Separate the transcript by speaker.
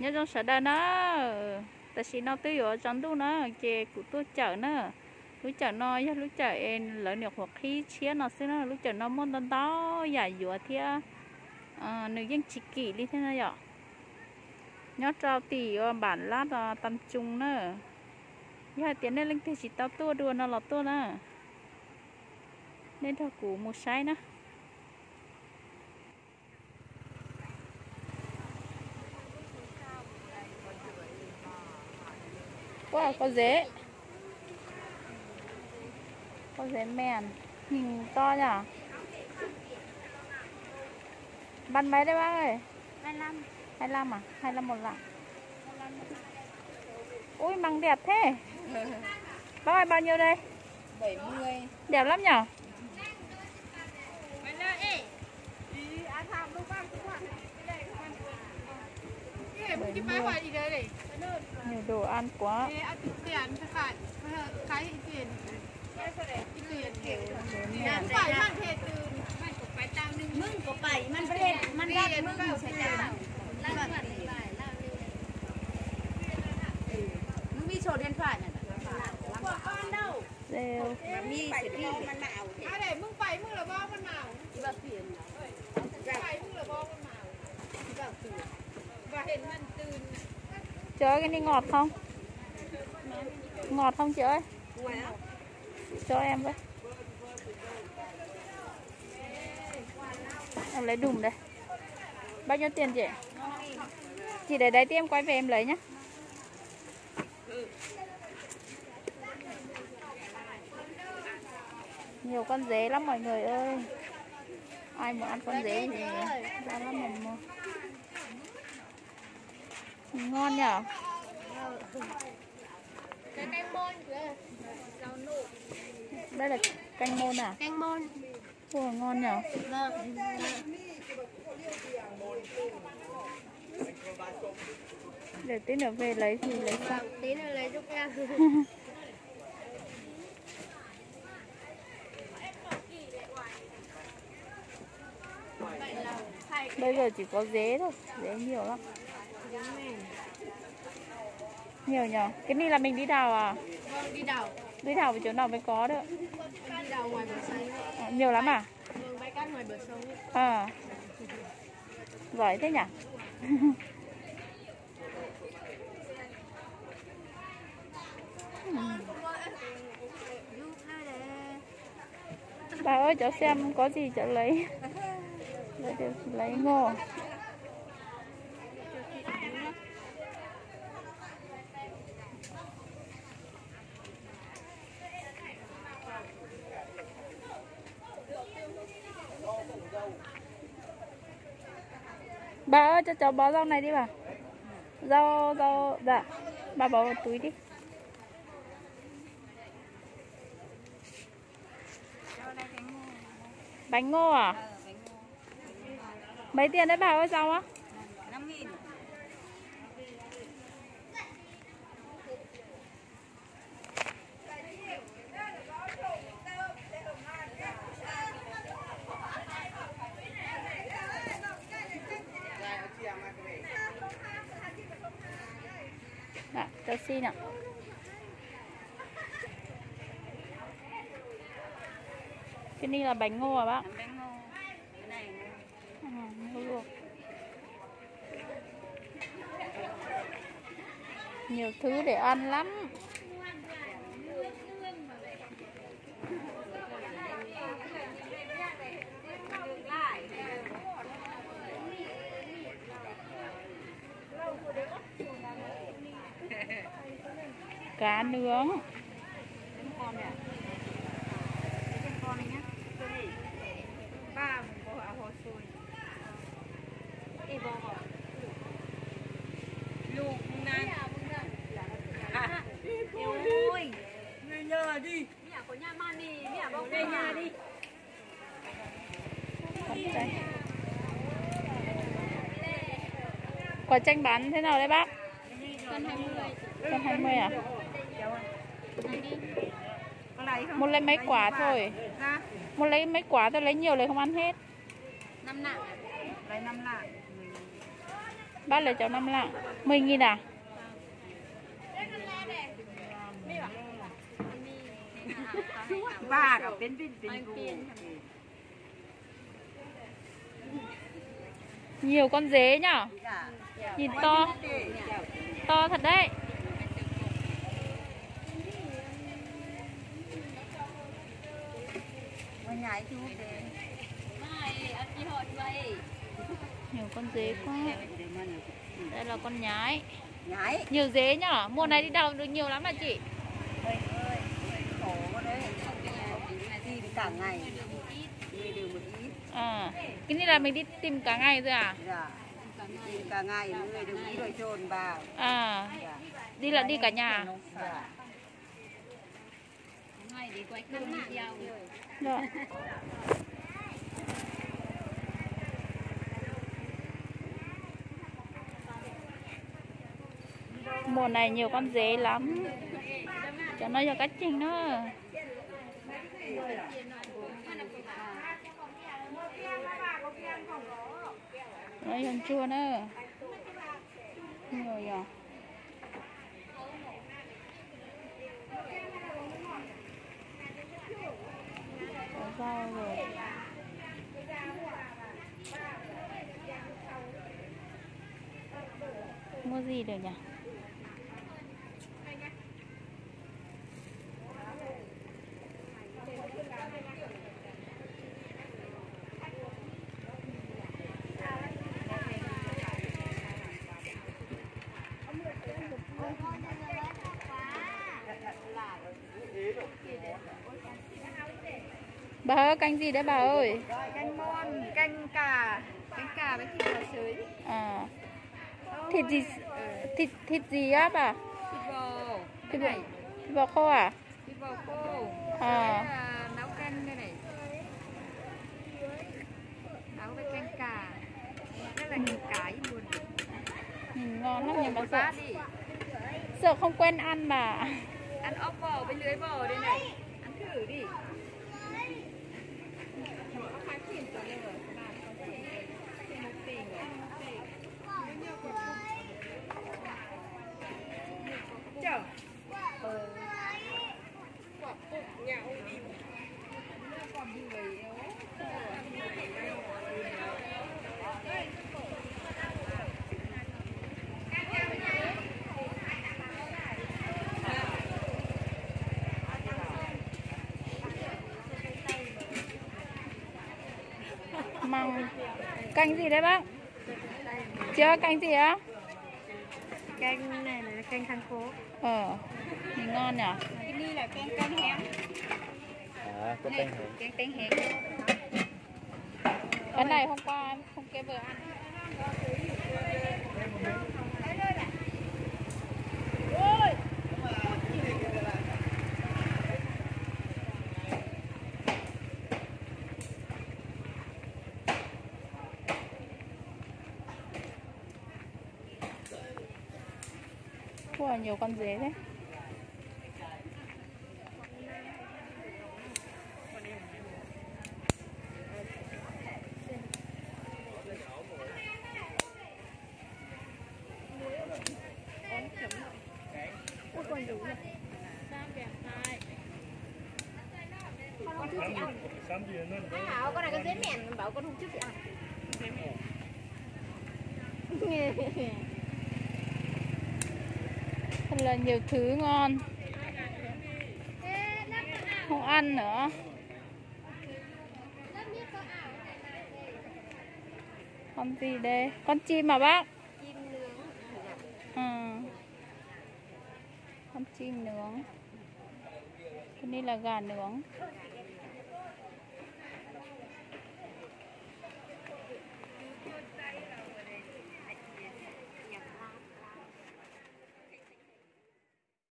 Speaker 1: nhớ trong sở đa nó ta chỉ nó tới ở trong tu nó chè của tôi chở nó lúc chở nó lúc chở em lỡ được hoặc khí chia nó xí nó lúc chở nó muốn tao đó giải dụa thì nữ dân chỉ kỹ đi thế này ạ nhớ trao tỉ bản lát tầm trung nữa giờ tiền này linh thì chỉ tao tua đua nó lọt tua nữa nên thôi củ một sai nữa wow có dế mèn hình to nhở bán mấy đấy bác ơi 25 à 25 một lạng ui măng đẹp thế bác ơi bao nhiêu đây
Speaker 2: 70
Speaker 1: đẹp lắm nhở nhiều đồ ăn quá
Speaker 2: มึงก็ไปมันประเทศมันรักมึงใช่ไหมมึงมีโชว์เรียนฝ่ายน่ะ
Speaker 1: เร็ว
Speaker 2: มีสิทธิ์มันหนาวอะไรมึงไปมึงละบ้ามันหนาวที่บ้านเปลี่ยนไปมึงละบ้ามันหนาวที่บ้านเปลี่ยนว่าเห็นมันตื่น
Speaker 1: chơi cái này ngọt không chị ơi cho em với em lấy đùm đây bao nhiêu tiền chị để đấy thì em quay về em lấy nhá nhiều con dế lắm mọi người ơi ai muốn ăn con dế thì ra lắm mà mua ngon nhở đây là canh môn à
Speaker 2: canh môn
Speaker 1: ủa ngon nhở để tí nữa về lấy thì lấy sao
Speaker 2: tí nữa lấy giúp em
Speaker 1: bây giờ chỉ có dế thôi dế nhiều lắm nhiều nhở cái này là mình đi đào à
Speaker 2: vâng
Speaker 1: đi đào ở chỗ nào mới có được
Speaker 2: đi đào ngoài bờ sông
Speaker 1: nhiều lắm à
Speaker 2: vâng bãi cát ngoài bờ sông
Speaker 1: giỏi thế nhỉ bà ơi cháu xem có gì cháu lấy lấy ngô bà ơi cho cháu bó rau này đi bà rau dạ bà bỏ vào túi đi bánh ngô à mấy tiền đấy bà ơi rau á
Speaker 2: 5.000
Speaker 1: dạ cháu xin ạ cái này là bánh ngô à bác
Speaker 2: bánh ngô cái này
Speaker 1: ngô luộc nhiều thứ để ăn lắm cá nướng
Speaker 2: luộc này ôi về nhà đi nhà có nhà man đi nhà bông về nhà đi
Speaker 1: quả chanh bán thế nào đấy bác
Speaker 2: cân 20
Speaker 1: cân 20 à một lấy mấy quả thôi một lấy mấy quả tôi lấy nhiều lấy không ăn hết
Speaker 2: 5 lạng lấy 5 lạng
Speaker 1: Bác lấy cháu 5 lạng 10.000 à?
Speaker 2: Ba cả bên
Speaker 1: nhiều con dế nhở? Nhìn to to thật đấy. Nhiều con dế quá. Đây là con nhái. Nhiều dế nhở? Mùa này đi đâu được nhiều lắm à chị?
Speaker 2: khổ đấy. Đi cả ngày. Đi được một ít.
Speaker 1: À, cái này là mình đi tìm cả ngày rồi à?
Speaker 2: Dạ. Đi cả ngày người được ít rồi trồn vào.
Speaker 1: À. Đi là đi cả nhà.
Speaker 2: Dạ.
Speaker 3: Ngày đi quay cơm đi giao.
Speaker 1: Dạ. Mùa này nhiều con dế lắm. Cho nó cho cách trình nữa. Đây còn chua nữa. Nhiều nhỉ. Có rau rồi. Mua gì được nhỉ? Bà ơi, canh gì đấy bà ơi?
Speaker 2: Canh mon, canh cà với thịt bò sới.
Speaker 1: À. Thịt gì? Thịt gì á bà?
Speaker 2: Thịt bò.
Speaker 1: Thịt bò khô à?
Speaker 2: Thịt bò khô.
Speaker 1: À.
Speaker 2: Nấu canh đây này. Nấu với canh cà. Rất là nhiều cái buồn.
Speaker 1: Nhìn ngon lắm nhưng mà sợ không quen ăn mà.
Speaker 2: Ăn ốc bò với lưới bò đây này. Ăn thử đi.
Speaker 1: Măng. Canh gì đấy bác? Chưa canh gì á?
Speaker 2: Canh này là canh thang phố.
Speaker 1: Nhìn ngon nhỉ?
Speaker 2: Cái ly là canh hén.
Speaker 4: À, có canh hén.
Speaker 2: Canh hén.
Speaker 1: Cái này hôm qua em không kêu vừa ăn. Ủa, nhiều con dế đấy.
Speaker 3: Con này con dế mèn, bảo con hôm trước chị ăn.
Speaker 1: Thật là nhiều thứ ngon. Không ăn nữa. Con gì đây? Con chim mà bác?
Speaker 3: Chim nướng.
Speaker 1: Con chim nướng. Cái này là gà nướng.